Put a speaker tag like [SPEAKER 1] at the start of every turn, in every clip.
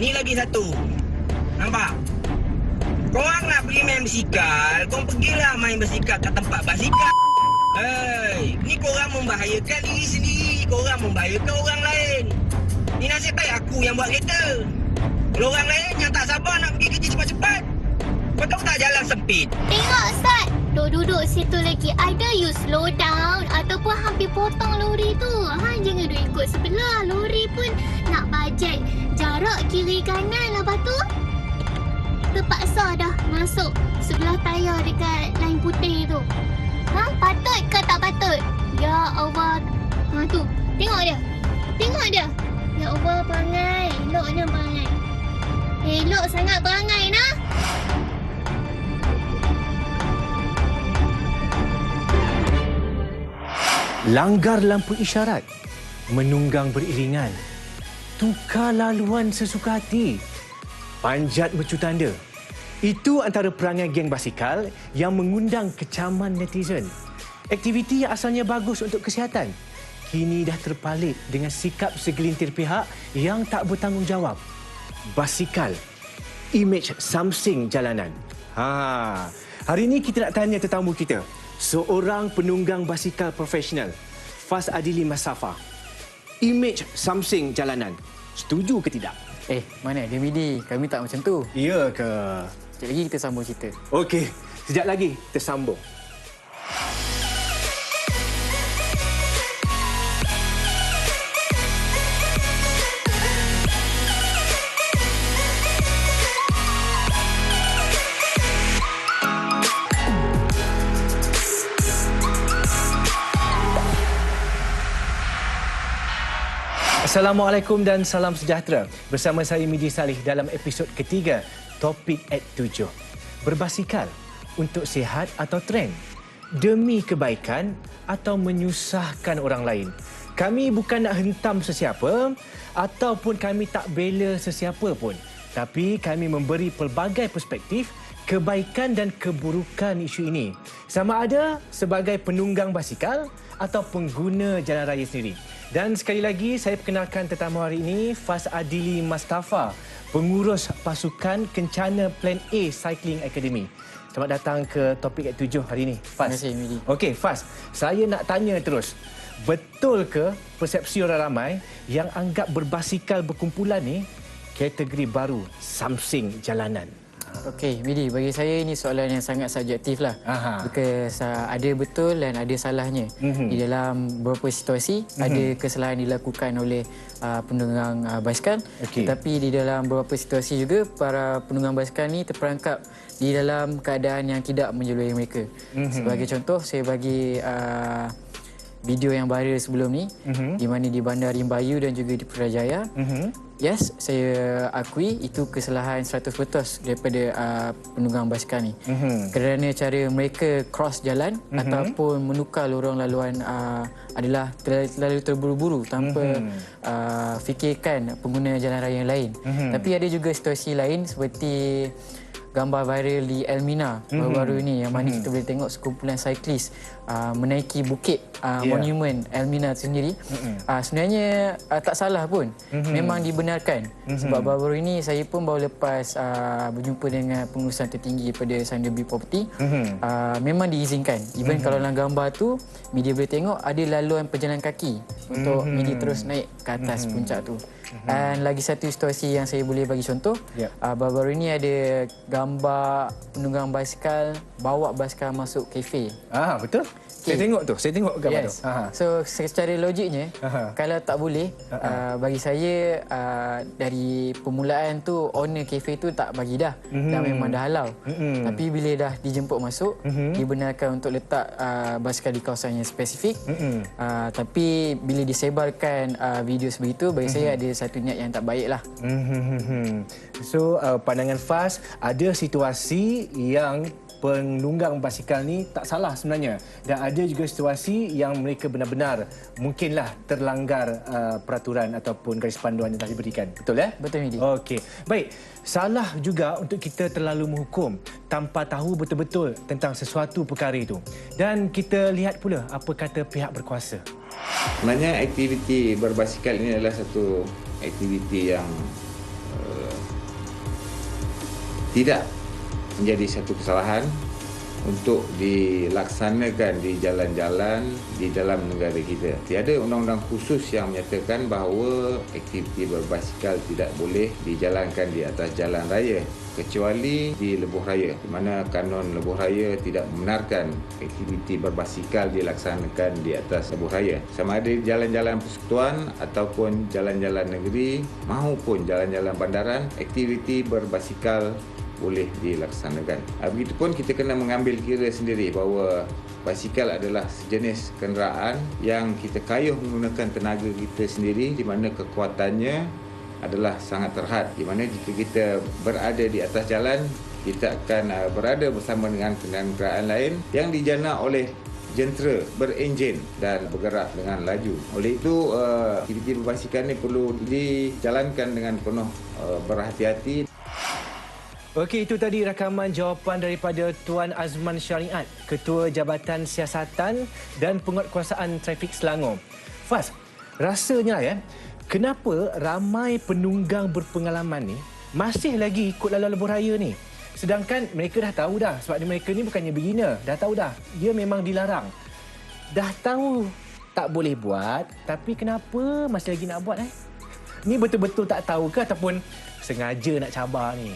[SPEAKER 1] ni lagi satu. Nampak? Korang nak pergi main basikal, korang pergilah main basikal kat tempat basikal. Hei, ni korang membahayakan diri sendiri, korang membahayakan orang lain. Ni nasib baik aku yang buat kereta. Kalau orang lain yang tak sabar nak pergi kerja cepat-cepat, kau tahu tak jalan sempit?
[SPEAKER 2] Tengok Ustaz, duduk situ lagi. Either you slow down ataupun hampir potong lori tu. Jangan duduk ikut sebelah. Lori pun nak bajet jarak kiri kanan. Lepas tu terpaksa dah masuk sebelah tayar dekat lain putih tu. Patut ke tak patut? Ya Allah. Tu, tengok dia. Tengok dia. Ya Allah, perangai. Eloknya perangai. Elok sangat perangai nah.
[SPEAKER 3] Langgar lampu isyarat, menunggang beriringan, tukar laluan sesuka hati, panjat mercu tanda. Itu antara perangai geng basikal yang mengundang kecaman netizen. Aktiviti yang asalnya bagus untuk kesihatan, kini dah terpalit dengan sikap segelintir pihak yang tak bertanggungjawab. Basikal, imej samsing jalanan. Hari ini kita nak tanya tetamu kita, seorang penunggang basikal profesional, Faz Adili Masafa. Imej samsing jalanan, setuju ke tidak?
[SPEAKER 4] Mana dia Midi? Kami tak macam tu.
[SPEAKER 3] Ya ke?
[SPEAKER 4] Sekejap lagi kita sambung cerita.
[SPEAKER 3] Okey, sekejap lagi kita sambung. Assalamualaikum dan salam sejahtera. Bersama saya Midi Salih dalam episod ketiga Topik at 7. Berbasikal untuk sihat atau trend? Demi kebaikan atau menyusahkan orang lain? Kami bukan nak hentam sesiapa ataupun kami tak bela sesiapa pun. Tapi kami memberi pelbagai perspektif kebaikan dan keburukan isu ini. Sama ada sebagai penunggang basikal atau pengguna jalan raya sendiri. Dan sekali lagi saya perkenalkan tetamu hari ini, Faz Adili Masafa, pengurus pasukan Kencana Plan A Cycling Academy. Selamat datang ke Topik at 7 hari ini, Faz.
[SPEAKER 4] Terima kasih, Midi.
[SPEAKER 3] Okey, Faz, saya nak tanya terus. Betul ke persepsi orang ramai yang anggap berbasikal berkumpulan ni kategori baru samsing jalanan?
[SPEAKER 4] Okey, Midi, bagi saya ini soalan yang sangat subjektif lah. Because ada betul dan ada salahnya. Di dalam beberapa situasi, ada kesalahan dilakukan oleh penunggang basikal. Tetapi di dalam beberapa situasi juga, para penunggang basikal ni terperangkap di dalam keadaan yang tidak menjelui mereka. Sebagai contoh, saya bagi video yang viral sebelum ni, di mana di Bandar Rimbayu dan juga di Putrajaya. Yes, saya akui itu kesalahan 100% daripada penunggang basikal ni. Kerana cara mereka cross jalan ataupun menukar lorong laluan adalah terlalu terburu-buru tanpa fikirkan pengguna jalan raya yang lain. Tapi ada juga situasi lain seperti gambar viral di Elmina baru-baru ini, yang mana kita boleh tengok sekumpulan cyclist menaiki bukit monumen Elmina itu sendiri. Sebenarnya tak salah pun, memang dibenarkan. Sebab baru-baru ini saya pun baru lepas berjumpa dengan pengurusan tertinggi daripada Sunderby Property. Memang diizinkan. Even kalau dalam gambar tu media boleh tengok ada laluan pejalan kaki untuk media terus naik ke atas puncak tu. Dan lagi satu situasi yang saya boleh bagi contoh, baru-baru ini ada gambar penunggang basikal bawa basikal masuk kafe.
[SPEAKER 3] Betul. Saya tengok tu, saya tengok gambar tu.
[SPEAKER 4] So secara logiknya, kalau tak boleh, bagi saya dari permulaan tu owner kafe tu tak bagi dah, dah memang dah halau. Tapi bila dah dijemput masuk, dibenarkan untuk letak basikal di kawasan yang spesifik. Tapi bila disebarkan video sebegitu, bagi saya ada satu niat yang tak baik lah.
[SPEAKER 3] So pandangan Faz, ada situasi yang penunggang basikal ni tak salah sebenarnya, dan ada juga situasi yang mereka benar-benar mungkinlah terlanggar peraturan ataupun garis panduan yang telah diberikan. Betul ya?
[SPEAKER 4] Betul, Midi.
[SPEAKER 3] Okey. Baik, salah juga untuk kita terlalu menghukum tanpa tahu betul-betul tentang sesuatu perkara itu. Dan kita lihat pula apa kata pihak berkuasa.
[SPEAKER 5] Sebenarnya aktiviti berbasikal ini adalah satu aktiviti yang tidak menjadi satu kesalahan untuk dilaksanakan di jalan-jalan di dalam negara kita. Tiada undang-undang khusus yang menyatakan bahawa aktiviti berbasikal tidak boleh dijalankan di atas jalan raya kecuali di lebuh raya, di mana kanun lebuh raya tidak membenarkan aktiviti berbasikal dilaksanakan di atas lebuh raya. Sama ada di jalan-jalan persekutuan ataupun jalan-jalan negeri maupun jalan-jalan bandaran, aktiviti berbasikal boleh dilaksanakan. Begitupun kita kena mengambil kira sendiri bahawa basikal adalah sejenis kenderaan yang kita kayuh menggunakan tenaga kita sendiri, di mana kekuatannya adalah sangat terhad, di mana jika kita berada di atas jalan, kita akan berada bersama dengan kenderaan lain yang dijana oleh jentera berenjin dan bergerak dengan laju. Oleh itu, aktiviti berbasikal ini perlu dijalankan dengan penuh berhati-hati.
[SPEAKER 3] Okey, itu tadi rakaman jawapan daripada Tuan Azman Syariat, Ketua Jabatan Siasatan dan Penguatkuasaan Trafik Selangor. Faz, rasanya kenapa ramai penunggang berpengalaman ni masih lagi ikut laluan lebuh raya ni? Sedangkan mereka dah tahu dah, sebab mereka ni bukannya beginner, dah tahu dah, dia memang dilarang. Dah tahu tak boleh buat, tapi kenapa masih lagi nak buat Ni betul-betul tak tahu ke ataupun sengaja nak cabar ni?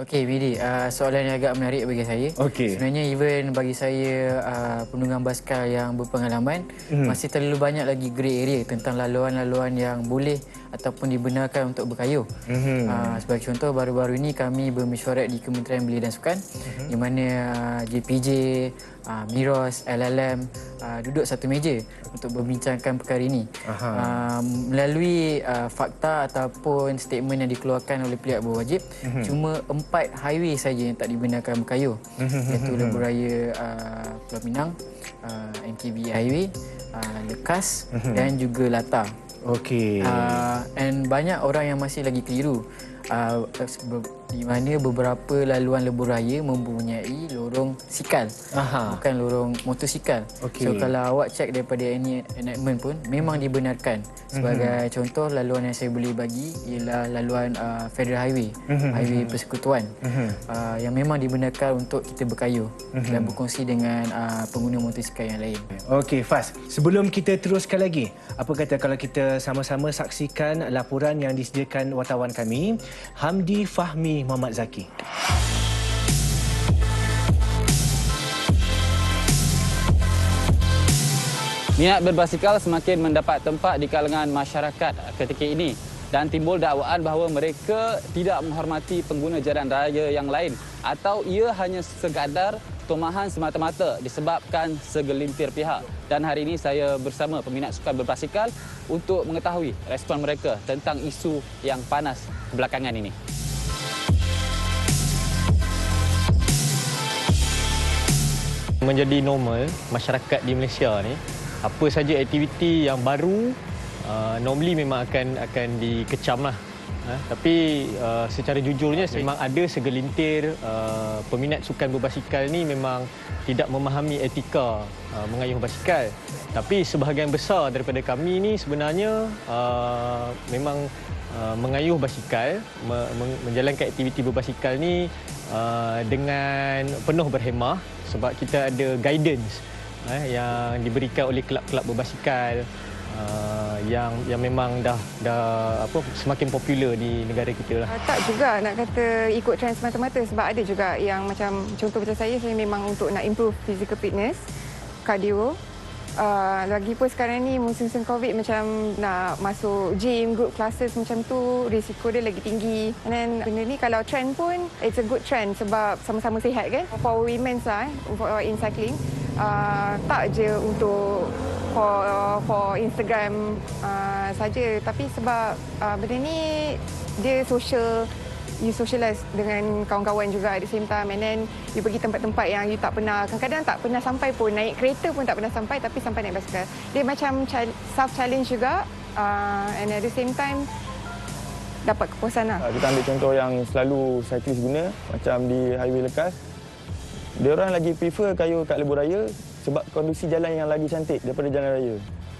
[SPEAKER 4] Okey, Bidi, soalan yang agak menarik bagi saya. Sebenarnya even bagi saya penunggang basikal yang berpengalaman, masih terlalu banyak lagi grey area tentang laluan-laluan yang boleh ataupun dibenarkan untuk berkayuh. Sebagai contoh, baru-baru ini kami bermesyuarat di Kementerian Belia dan Sukan, di mana JPJ, Miros, LLM duduk satu meja untuk membincangkan perkara ini. Melalui fakta ataupun statement yang dikeluarkan oleh pihak berwajib, cuma 4 highway saja yang tak dibenarkan berkayuh, iaitu Lebuh Raya Pulau Pinang, NKB Highway, Lekas dan juga Lata. And banyak orang yang masih lagi keliru, di mana beberapa laluan lebuh raya mempunyai lorong sikal, bukan lorong motosikal. So kalau awak cek daripada any enactment pun memang dibenarkan. Sebagai contoh, laluan yang saya boleh bagi ialah laluan Federal Highway, Highway Persekutuan, yang memang dibenarkan untuk kita berkayuh dan berkongsi dengan pengguna motosikal yang lain.
[SPEAKER 3] Okey, Faz, sebelum kita teruskan lagi, apa kata kalau kita sama-sama saksikan laporan yang disediakan wartawan kami, Hamdi Fahmi Muhammad Zaki.
[SPEAKER 6] Minat berbasikal semakin mendapat tempat di kalangan masyarakat ketika ini dan timbul dakwaan bahawa mereka tidak menghormati pengguna jalan raya yang lain atau ia hanya sekadar tomahan semata-mata disebabkan segelintir pihak. Dan hari ini saya bersama peminat sukan berbasikal untuk mengetahui respon mereka tentang isu yang panas belakangan ini.
[SPEAKER 7] Menjadi normal masyarakat di Malaysia ni, apa saja aktiviti yang baru normally memang akan dikecam lah. Tapi secara jujurnya memang ada segelintir peminat sukan berbasikal ni memang tidak memahami etika mengayuh basikal. Tapi sebahagian besar daripada kami ni sebenarnya memang mengayuh basikal, menjalankan aktiviti berbasikal ni dengan penuh berhemah sebab kita ada guidance yang diberikan oleh kelab-kelab berbasikal yang memang dah semakin popular di negara kita lah.
[SPEAKER 8] Tak juga nak kata ikut trend semata-mata sebab ada juga yang macam contoh macam saya memang untuk nak improve physical fitness, cardio. Lagipun sekarang ni musim-musim COVID macam nak masuk gym, group classes macam tu, risiko dia lagi tinggi. And then benda ni kalau trend pun it's a good trend sebab sama-sama sihat kan. For women in cycling, tak je untuk for Instagram saja, tapi sebab benda ni dia you socialize dengan kawan-kawan juga at the same time, and then you pergi tempat-tempat yang you tak pernah, kadang-kadang tak pernah sampai pun, naik kereta pun tak pernah sampai tapi sampai naik basikal. Dia macam self-challenge juga, and at the same time dapat kepuasan lah.
[SPEAKER 9] Kita ambil contoh yang selalu cyclist guna, macam di Highway Lekas, dia orang lagi prefer kayu kat lebuh raya sebab kondisi jalan yang lagi cantik daripada jalan raya.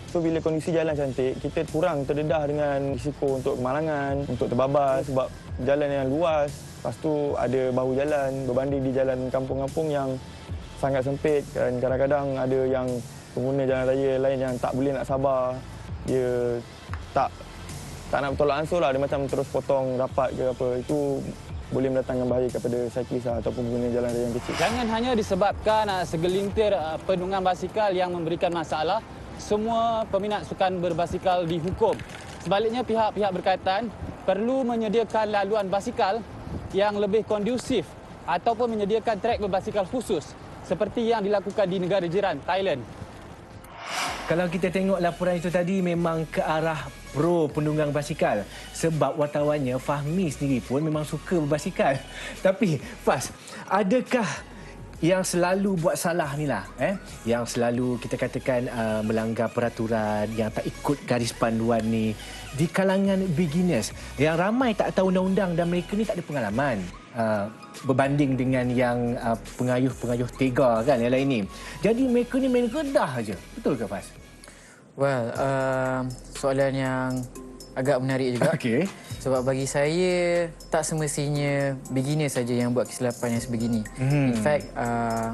[SPEAKER 9] So bila kondisi jalan cantik, kita kurang terdedah dengan risiko untuk kemalangan, untuk terbabas sebab jalan yang luas. Lepas tu ada bahu jalan berbanding di jalan kampung-kampung yang sangat sempit dan kadang-kadang ada yang pengguna jalan raya lain yang tak boleh nak sabar. Dia tak nak bertolak ansur lah, dia macam terus potong rapat ke apa. Itu boleh mendatangkan bahaya kepada cyclist ataupun pengguna jalan raya yang kecil.
[SPEAKER 6] Jangan hanya disebabkan segelintir penunggang basikal yang memberikan masalah, semua peminat sukan berbasikal dihukum. Sebaliknya, pihak-pihak berkaitan perlu menyediakan laluan basikal yang lebih kondusif ataupun menyediakan trek berbasikal khusus seperti yang dilakukan di negara jiran, Thailand.
[SPEAKER 3] Kalau kita tengok laporan itu tadi memang ke arah pro penunggang basikal sebab wartawannya Fahmi sendiri pun memang suka berbasikal. Tapi Fas, adakah yang selalu buat salah ni lah, yang selalu kita katakan melanggar peraturan, yang tak ikut garis panduan ni di kalangan beginners yang ramai tak tahu undang-undang dan mereka ni tak ada pengalaman berbanding dengan yang pengayuh-pengayuh tega kan yang lain ni. Jadi mereka ni main kedah aja. Betul ke Fas?
[SPEAKER 4] Well, soalan yang agak menarik juga.
[SPEAKER 3] Okey.
[SPEAKER 4] Sebab bagi saya, tak semestinya beginner saja yang buat kesilapan yang sebegini. In fact,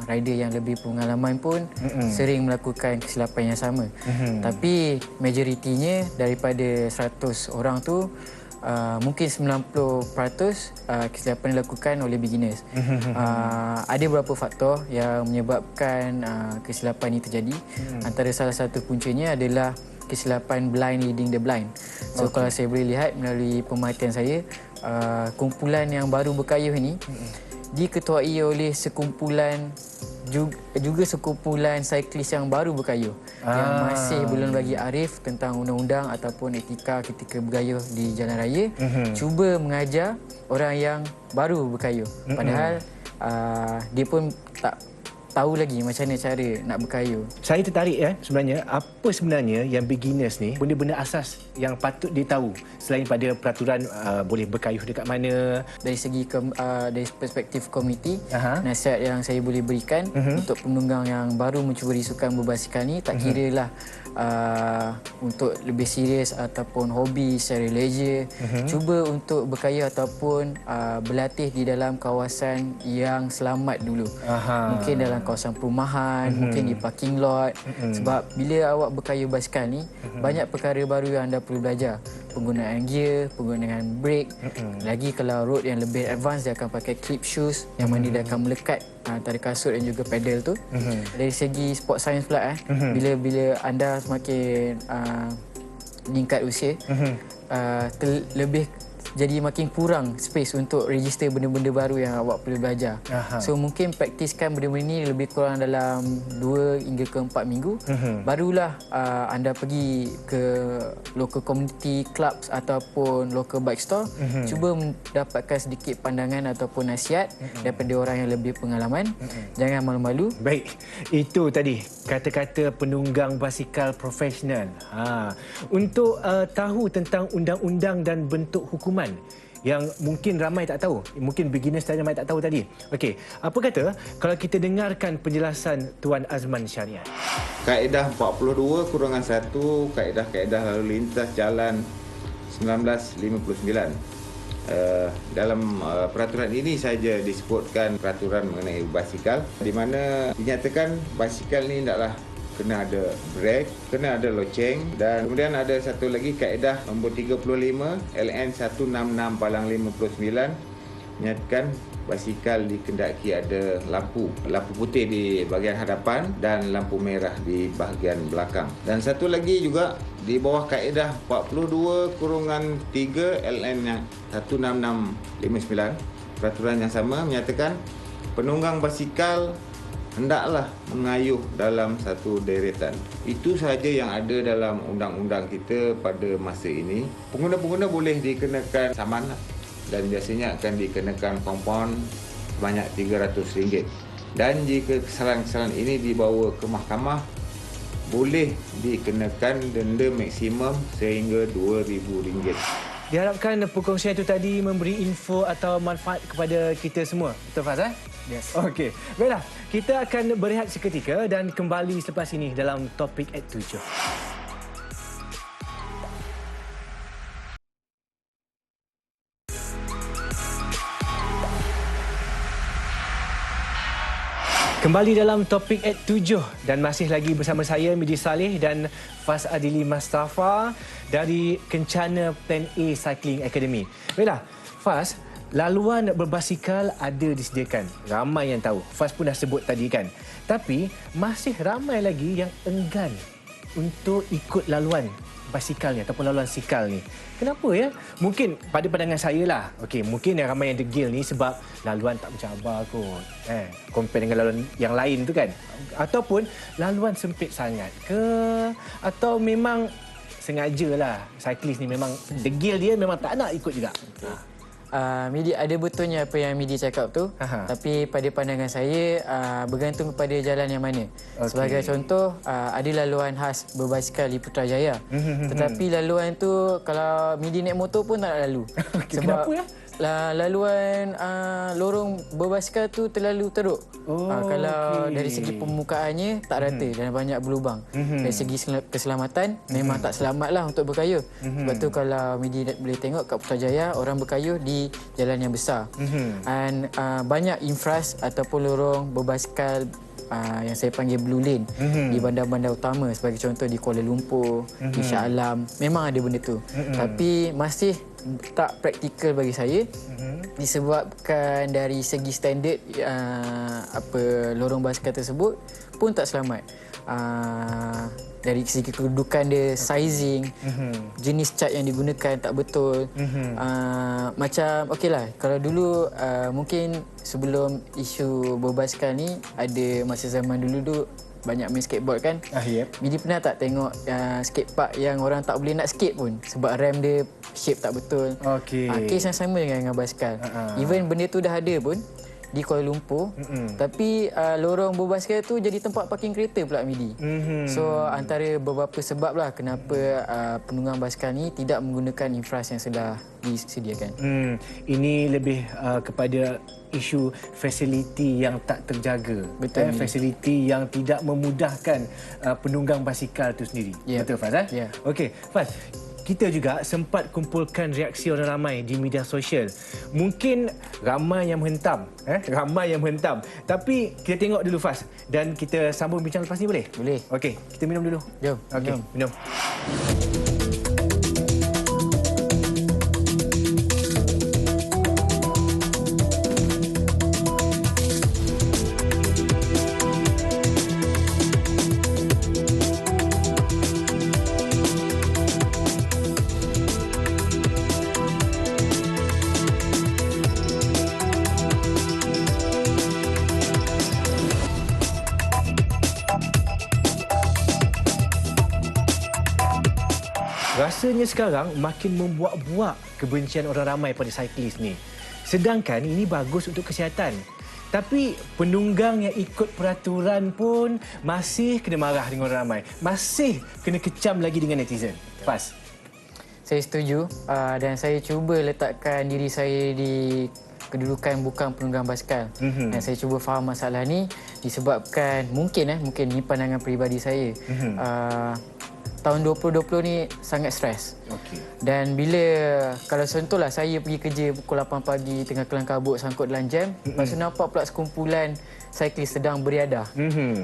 [SPEAKER 4] rider yang lebih pengalaman pun sering melakukan kesilapan yang sama. Tapi majoritinya daripada 100 orang tu, mungkin 90% kesilapan dilakukan oleh beginners. Ada beberapa faktor yang menyebabkan kesilapan ini terjadi. Antara salah satu puncanya adalah kesilapan blind leading the blind. So kalau saya boleh lihat melalui pemerhatian saya, kumpulan yang baru berkayuh ini diketuai oleh sekumpulan juga sekumpulan cyclist yang baru berkayuh yang masih belum lagi arif tentang undang-undang ataupun etika ketika berkayuh di jalan raya, cuba mengajar orang yang baru berkayuh. Padahal dia pun tak tahu lagi macam mana cara nak berkayuh.
[SPEAKER 3] Saya tertarik sebenarnya, apa sebenarnya yang beginners ni, benda-benda asas yang patut dia tahu selain pada peraturan boleh berkayuh dekat mana.
[SPEAKER 4] Dari segi dari perspektif komuniti, nasihat yang saya boleh berikan untuk penunggang yang baru mencuba sukan berbasikal ni, tak kira lah untuk lebih serius ataupun hobi secara leisure, cuba untuk berkayuh ataupun berlatih di dalam kawasan yang selamat dulu. Mungkin dalam kawasan perumahan, mungkin di parking lot. Sebab bila awak berkayuh basikal ni, banyak perkara baru yang anda perlu belajar. Penggunaan gear, penggunaan brake. Lagi kalau road yang lebih advance, dia akan pakai clip shoes yang mana dia akan melekat antara kasut dan juga pedal tu. Dari segi sport science pula, bila anda semakin meningkat usia, lebih jadi makin kurang space untuk register benda-benda baru yang awak perlu belajar. So mungkin praktiskan benda-benda ni lebih kurang dalam 2 hingga ke 4 minggu. Barulah anda pergi ke local community clubs ataupun local bike store, cuba mendapatkan sedikit pandangan ataupun nasihat daripada orang yang lebih pengalaman. Jangan malu-malu.
[SPEAKER 3] Baik, itu tadi kata-kata penunggang basikal profesional. Untuk tahu tentang undang-undang dan bentuk hukuman yang mungkin ramai tak tahu, mungkin beginners ramai tak tahu tadi. Okey, apa kata kalau kita dengarkan penjelasan Tuan Azman Syariat.
[SPEAKER 5] Kaedah 42-1, kaedah-kaedah lalu lintas jalan 1959. Dalam peraturan ini saja disebutkan peraturan mengenai basikal, di mana dinyatakan basikal ni hendaklah kena ada brake, kena ada loceng, dan kemudian ada satu lagi kaedah nombor 35 LN 166/59 menyatakan basikal dikendaki ada lampu putih di bahagian hadapan dan lampu merah di bahagian belakang. Dan satu lagi juga di bawah kaedah 42-3 LN 166/59, peraturan yang sama menyatakan penunggang basikal hendaklah mengayuh dalam satu deretan. Itu sahaja yang ada dalam undang-undang kita pada masa ini. Pengguna-pengguna boleh dikenakan saman dan biasanya akan dikenakan kompaun sebanyak RM300. Dan jika kesalahan-kesalahan ini dibawa ke mahkamah, boleh dikenakan denda maksimum sehingga RM2,000.
[SPEAKER 3] Diharapkan perkongsian itu tadi memberi info atau manfaat kepada kita semua. Betul Faz?
[SPEAKER 4] Yes.
[SPEAKER 3] Okey. Baiklah, kita akan berehat seketika dan kembali selepas ini dalam Topik at 7. Kembali dalam topik at 7 dan masih lagi bersama saya Midi Saleh dan Faz Adili Mustafa dari Kencana Plan A Cycling Academy. Baiklah, Faz, laluan berbasikal ada disediakan. Ramai yang tahu. Faz pun dah sebut tadi kan. Tapi masih ramai lagi yang enggan untuk ikut laluan basikal ni ataupun laluan sikal ni. Kenapa ya? Mungkin pada pandangan saya lah. Okey, mungkin yang ramai yang degil ni sebab laluan tak mencabar kot. Compare dengan laluan yang lain tu kan. Ataupun laluan sempit sangat ke, atau memang sengajalah cyclist ni memang degil, dia memang tak nak ikut juga.
[SPEAKER 4] Midi, ada betulnya apa yang Midi cakap tu. Tapi pada pandangan saya bergantung kepada jalan yang mana. Sebagai contoh, ada laluan khas berbasikal di Putrajaya. Tetapi laluan tu kalau Midi naik motor pun tak nak lalu. Sebab
[SPEAKER 3] kenapa ya?
[SPEAKER 4] Laluan lorong berbasikal tu terlalu teruk. Kalau dari segi permukaannya tak rata dan banyak berlubang. Dari segi keselamatan memang tak selamatlah untuk berkayuh. Sebab tu kalau Midi boleh tengok kat Putrajaya orang berkayuh di jalan yang besar. Dan banyak infras ataupun lorong berbasikal yang saya panggil blue lane di bandar-bandar utama, sebagai contoh di Kuala Lumpur, di Shah Alam, memang ada benda tu. Tapi masih tak praktikal bagi saya disebabkan dari segi standard lorong basikal tersebut pun tak selamat. Dari segi kedudukan dia, sizing, jenis cat yang digunakan tak betul. Macam okeylah, kalau dulu mungkin sebelum isu berbasikal ni, ada masa zaman dulu tu banyak main skateboard kan. Midi pernah tak tengok skatepark yang orang tak boleh nak skate pun sebab rem dia shape tak betul. Kes yang sama dengan basikal. Even benda tu dah ada pun di Kuala Lumpur, tapi lorong berbasikal tu jadi tempat parking kereta pula Midi. So antara beberapa sebab lah kenapa penunggang basikal ni tidak menggunakan infras yang sudah disediakan.
[SPEAKER 3] Ini lebih kepada isu fasiliti yang tak terjaga.
[SPEAKER 4] Betul.
[SPEAKER 3] Fasiliti yang tidak memudahkan penunggang basikal tu sendiri. Betul Faz? Okey, Faz, kita juga sempat kumpulkan reaksi orang ramai di media sosial. Mungkin ramai yang menghentam. Ramai yang menghentam. Tapi kita tengok dulu Faz. Dan kita sambung bincang lepas ni boleh?
[SPEAKER 4] Boleh.
[SPEAKER 3] Okey, kita minum dulu.
[SPEAKER 4] Jom.
[SPEAKER 3] Okey, minum. Rasanya sekarang makin membuak-buak kebencian orang ramai pada cyclist ni. Sedangkan ini bagus untuk kesihatan. Tapi penunggang yang ikut peraturan pun masih kena marah dengan orang ramai. Masih kena kecam lagi dengan netizen. Faz?
[SPEAKER 4] Saya setuju dan saya cuba letakkan diri saya di kedudukan bukan penunggang basikal. Dan saya cuba faham masalah ni disebabkan mungkin ni pandangan peribadi saya. Tahun 2020 ni sangat stres. Dan bila, kalau contohlah saya pergi kerja pukul 8 pagi tengah kelam kabut sangkut dalam jam, lepas tu nampak pula sekumpulan cyclist sedang beriadah.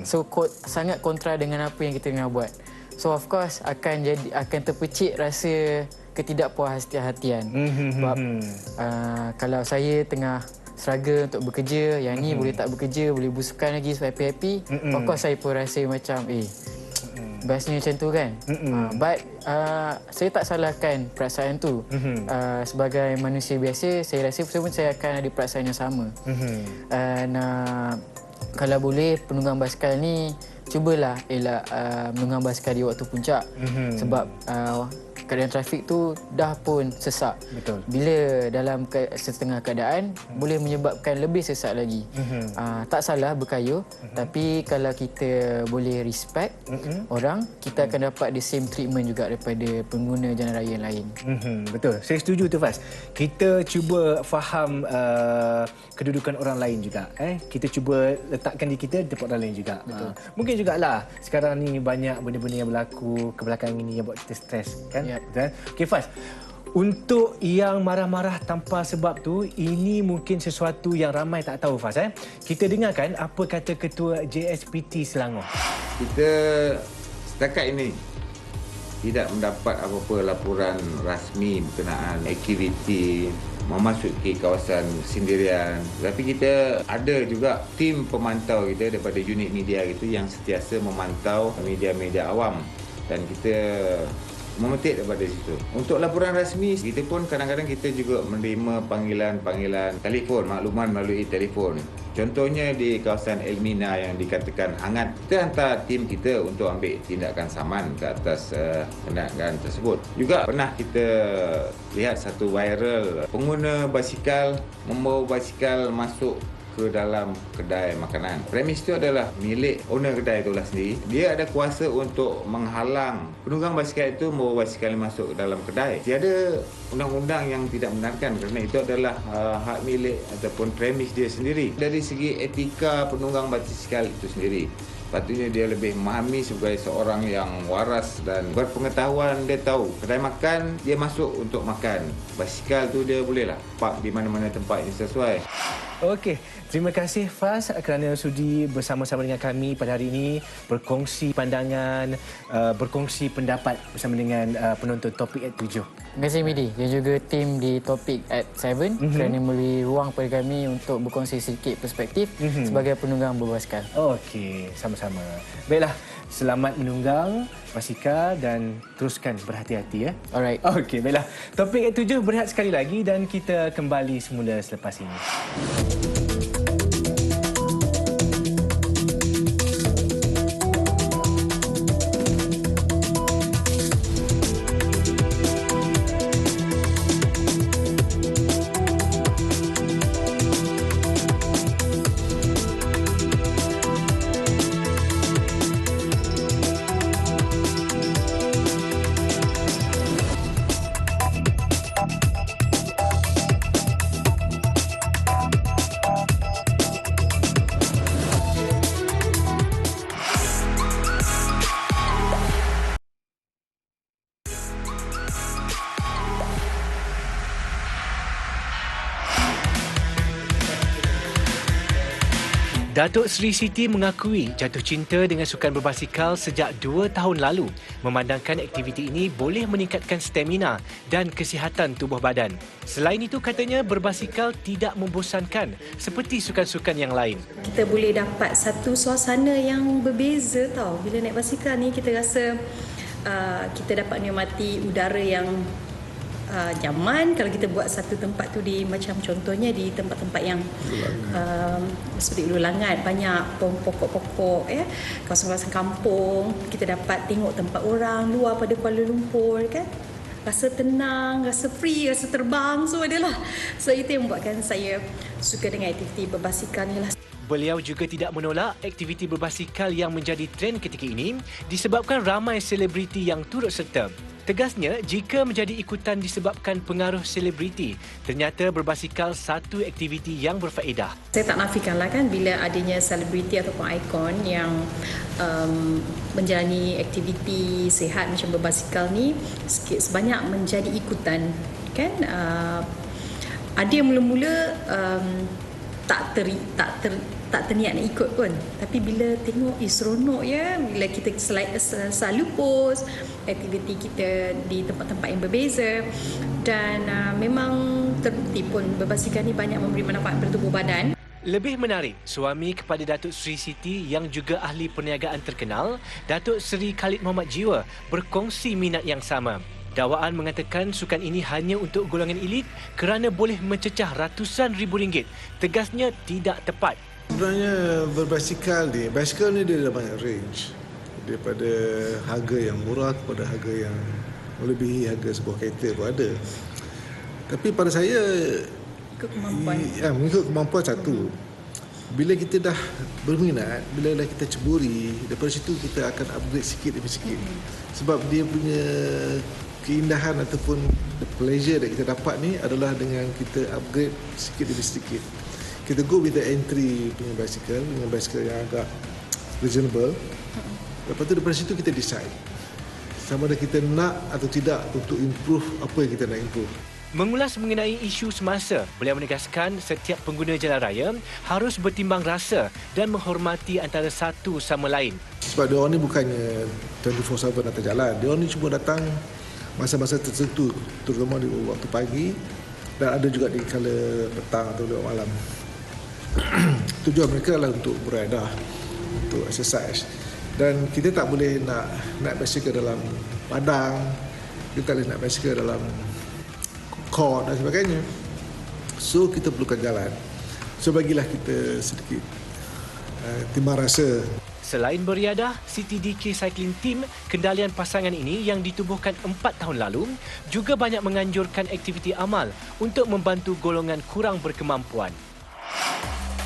[SPEAKER 4] So sangat kontra dengan apa yang kita tengah buat. So of course akan terpecik rasa ketidakpuashatian. Sebab kalau saya tengah struggle untuk bekerja, yang ni boleh tak bekerja, boleh busukan lagi supaya happy-happy, of course saya pun rasa macam bestnya macam tu kan. But saya tak salahkan perasaan tu. Sebagai manusia biasa, saya rasa saya akan ada perasaan yang sama. Dan kalau boleh penunggang basikal ni cubalah elak menunggang basikal di waktu puncak. Sebab keadaan trafik tu dah pun sesak.
[SPEAKER 3] Betul.
[SPEAKER 4] Bila dalam setengah keadaan boleh menyebabkan lebih sesak lagi. Tak salah berkayuh, tapi kalau kita boleh respect orang, kita akan dapat the same treatment juga daripada pengguna jalan raya yang lain.
[SPEAKER 3] Betul. Saya setuju tu Faz. Kita cuba faham kedudukan orang lain juga. Kita cuba letakkan diri kita di tempat orang lain juga. Betul. Mungkin jugalah sekarang ni banyak benda-benda yang berlaku kebelakangan ini yang buat kita stres kan. Okey Faz, Untuk yang marah-marah tanpa sebab tu, ini mungkin sesuatu yang ramai tak tahu, Faz. Kita dengarkan apa kata Ketua JSPT Selangor.
[SPEAKER 5] Kita setakat ini tidak mendapat apa-apa laporan rasmi berkenaan aktiviti memasuki kawasan sendirian. Tapi kita ada juga tim pemantau kita daripada unit media itu yang sentiasa memantau media-media awam dan kita memetik daripada situ. Untuk laporan rasmi, kita pun kadang-kadang kita juga menerima panggilan-panggilan telefon, makluman melalui telefon. Contohnya di kawasan Elmina yang dikatakan hangat, kita hantar tim kita untuk ambil tindakan saman ke atas tindakan tersebut. Juga pernah kita lihat satu viral pengguna basikal membawa basikal masuk ke dalam kedai makanan. Premis itu adalah milik owner kedai itulah sendiri. Dia ada kuasa untuk menghalang penunggang basikal itu membawa basikal masuk ke dalam kedai. Tiada undang-undang yang tidak benarkan kerana itu adalah hak milik ataupun premis dia sendiri. Dari segi etika penunggang basikal itu sendiri, patutnya dia lebih memahami sebagai seorang yang waras dan berpengetahuan. Dia tahu kedai makan dia masuk untuk makan. Basikal tu dia bolehlah park di mana-mana tempat yang sesuai.
[SPEAKER 3] Okey, terima kasih Faz kerana sudi bersama-sama dengan kami pada hari ini, berkongsi pandangan, berkongsi pendapat bersama dengan penonton Topik at 7.
[SPEAKER 4] Terima kasih Midi dan juga tim di Topik at 7 kerana memberi ruang kepada kami untuk berkongsi sedikit perspektif sebagai penunggang berbasikal.
[SPEAKER 3] Okey, sama-sama. Baiklah, selamat menunggang basikal dan teruskan berhati-hati ya.
[SPEAKER 4] Alright.
[SPEAKER 3] Okey, baiklah. Topik at 7 berehat sekali lagi dan kita kembali semula selepas ini. Datuk Seri Siti mengakui jatuh cinta dengan sukan berbasikal sejak 2 tahun lalu, memandangkan aktiviti ini boleh meningkatkan stamina dan kesihatan tubuh badan. Selain itu, katanya berbasikal tidak membosankan seperti sukan-sukan yang lain.
[SPEAKER 10] Kita boleh dapat satu suasana yang berbeza tau. Bila naik basikal ni kita rasa kita dapat nikmati udara yang nyaman. Kalau kita buat satu tempat tu di macam contohnya di tempat-tempat yang seperti Ulu Langat, banyak pokok-pokok ya, kawasan-kawasan kampung, kita dapat tengok tempat orang luar pada Kuala Lumpur kan. Rasa tenang, rasa free, rasa terbang, so adalah. So itu yang membuatkan saya suka dengan aktiviti berbasikal ni lah.
[SPEAKER 3] Beliau juga tidak menolak aktiviti berbasikal yang menjadi trend ketika ini disebabkan ramai selebriti yang turut serta. Tegasnya, jika menjadi ikutan disebabkan pengaruh selebriti, ternyata berbasikal satu aktiviti yang berfaedah.
[SPEAKER 10] Saya tak nafikanlah kan bila adanya selebriti ataupun ikon yang menjalani aktiviti sihat macam berbasikal ni sikit sebanyak menjadi ikutan kan. Ada yang mula-mula tak terniat nak ikut pun, tapi bila tengok seronok ya, bila kita selalu post aktiviti kita di tempat-tempat yang berbeza dan memang terbukti pun berbasikal ni banyak memberi manfaat pada tubuh badan.
[SPEAKER 3] Lebih menarik, suami kepada Datuk Seri Siti yang juga ahli perniagaan terkenal, Datuk Seri Khalid Muhammad Jiwa, berkongsi minat yang sama. Dakwaan mengatakan sukan ini hanya untuk golongan elit kerana boleh mencecah ratusan ribu ringgit. Tegasnya tidak tepat.
[SPEAKER 11] Sebenarnya berbasikal ni, basikal ni dia ada banyak range. Daripada harga yang murah kepada harga yang melebihi harga sebuah kereta pun ada. Tapi pada saya, mengikut kemampuan satu. Bila kita dah berminat, bila dah kita ceburi, daripada situ kita akan upgrade sikit demi sikit. Sebab dia punya keindahan ataupun the pleasure yang kita dapat ni adalah dengan kita upgrade sikit demi sedikit. Kita go with the entry punya basikal, dengan basikal yang agak reasonable. Lepas tu daripada situ kita decide. sama ada kita nak atau tidak untuk improve apa yang kita nak improve.
[SPEAKER 3] Mengulas mengenai isu semasa, beliau menegaskan setiap pengguna jalan raya harus bertimbang rasa dan menghormati antara satu sama lain.
[SPEAKER 11] Sebab diorang ni bukannya 24/7 atas jalan. Diorang ni cuma datang masa-masa tertentu, terutama di waktu pagi dan ada juga di kala petang atau lewat malam. Tujuan mereka adalah untuk beriadah, untuk exercise. Dan kita tak boleh nak naik basikal dalam padang, kita tak boleh naik basikal dalam court dan sebagainya. So kita perlukan jalan. So bagilah kita sedikit timbang rasa.
[SPEAKER 3] Selain beriadah, CTDK Cycling Team, kendalian pasangan ini yang ditubuhkan 4 tahun lalu, juga banyak menganjurkan aktiviti amal untuk membantu golongan kurang berkemampuan.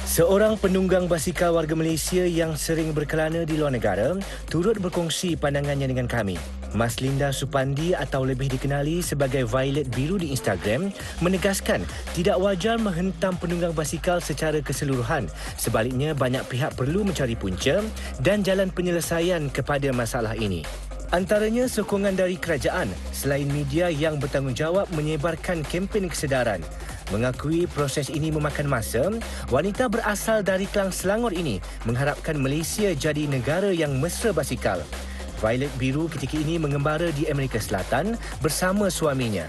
[SPEAKER 3] Seorang penunggang basikal warga Malaysia yang sering berkelana di luar negara turut berkongsi pandangannya dengan kami. Mas Linda Supandi atau lebih dikenali sebagai Violet Biru di Instagram menegaskan tidak wajar menghentam penunggang basikal secara keseluruhan. Sebaliknya, banyak pihak perlu mencari punca dan jalan penyelesaian kepada masalah ini. Antaranya sokongan dari kerajaan selain media yang bertanggungjawab menyebarkan kempen kesedaran. Mengakui proses ini memakan masa, wanita berasal dari Kelang Selangor ini mengharapkan Malaysia jadi negara yang mesra basikal. Violet Biru ketika ini mengembara di Amerika Selatan bersama suaminya.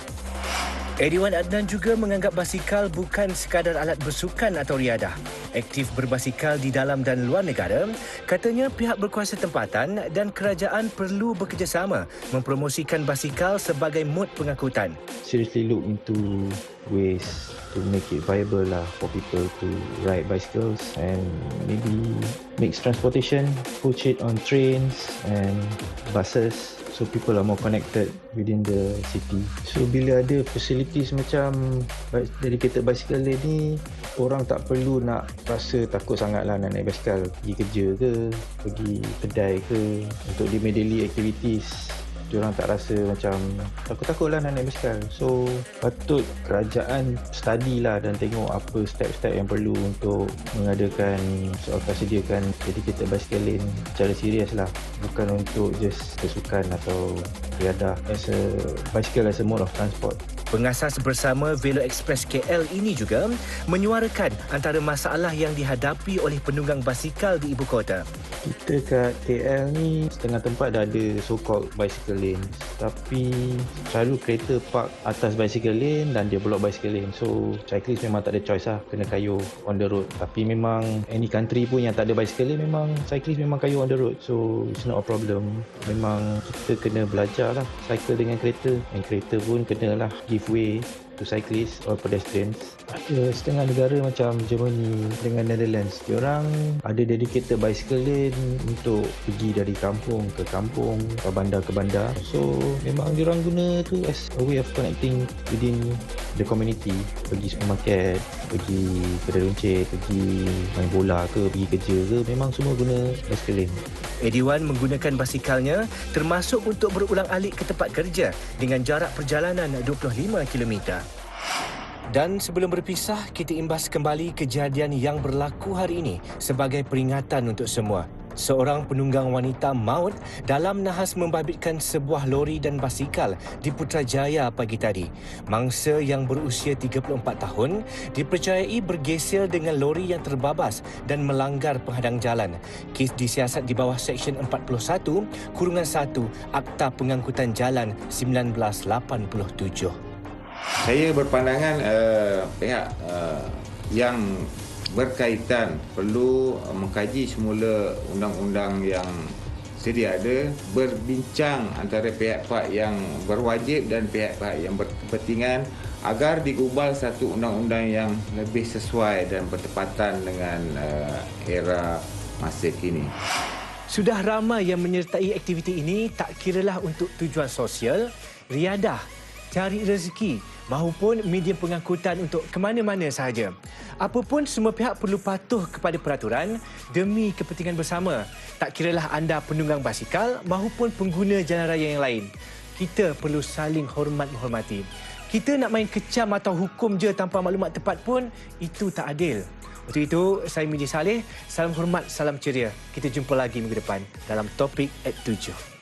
[SPEAKER 3] Ediwan Adnan juga menganggap basikal bukan sekadar alat bersukan atau riadah. Aktif berbasikal di dalam dan luar negara, katanya pihak berkuasa tempatan dan kerajaan perlu bekerjasama mempromosikan basikal sebagai mod pengangkutan.
[SPEAKER 12] Seriously look into ways to make it viable lah for people to ride bicycles and maybe mix transportation, push it on trains and buses. So people are more connected within the city. So bila ada facilities macam dedicated bicycle lane ni, orang tak perlu nak rasa takut sangatlah nak naik basikal pergi kerja ke, pergi kedai ke, untuk di daily activities. Diorang tak rasa macam takut-takutlah nak naik basikal. So patut kerajaan study lah dan tengok apa step-step yang perlu untuk mengadakan atau sediakan dedicated bicycle lane secara serius lah. Bukan untuk just bersukan atau riadah as a bicycle as a mode of transport.
[SPEAKER 3] Pengasas bersama Velo Express KL ini juga menyuarakan antara masalah yang dihadapi oleh penunggang basikal di ibu kota.
[SPEAKER 12] Kita kat KL ni setengah tempat dah ada so-called bicycle lane, tapi selalu kereta park atas bicycle lane dan dia block bicycle lane. So cyclist memang tak ada choice lah, kena kayuh on the road. Tapi memang any country pun yang tak ada bicycle lane, memang cyclist memang kayuh on the road. So it's not a problem. Memang kita kena belajar lah cycle dengan kereta, dan kereta pun kena lah give way to cyclists or pedestrians. Ada setengah negara macam Germany dengan Netherlands, diorang ada dedicated bicycle lane untuk pergi dari kampung ke kampung, ke bandar ke bandar. So memang diorang guna tu as a way of connecting within the community. Pergi supermarket, pergi kedai runcit, pergi main bola ke, pergi kerja ke, memang semua guna bicycle lane.
[SPEAKER 3] Ediwan menggunakan basikalnya termasuk untuk berulang-alik ke tempat kerja dengan jarak perjalanan 25 km. Dan sebelum berpisah, kita imbas kembali kejadian yang berlaku hari ini sebagai peringatan untuk semua. Seorang penunggang wanita maut dalam nahas membabitkan sebuah lori dan basikal di Putrajaya pagi tadi. Mangsa yang berusia 34 tahun dipercayai bergeser dengan lori yang terbabas dan melanggar penghadang jalan. Kes disiasat di bawah Seksyen 41/1 Akta Pengangkutan Jalan 1987.
[SPEAKER 5] Saya berpandangan pihak yang berkaitan perlu mengkaji semula undang-undang yang sedia ada, berbincang antara pihak-pihak yang berwajib dan pihak-pihak yang berkepentingan agar digubal satu undang-undang yang lebih sesuai dan bertepatan dengan era masa kini.
[SPEAKER 3] Sudah ramai yang menyertai aktiviti ini, tak kiralah untuk tujuan sosial, riadah, cari rezeki mahupun medium pengangkutan untuk ke mana-mana sahaja. Apapun, semua pihak perlu patuh kepada peraturan demi kepentingan bersama. Tak kiralah anda penunggang basikal mahupun pengguna jalan raya yang lain. Kita perlu saling hormat-menghormati. Kita nak main kecam atau hukum je tanpa maklumat tepat pun, itu tak adil. Untuk itu, saya Miji Saleh, salam hormat, salam ceria. Kita jumpa lagi minggu depan dalam Topik at 7.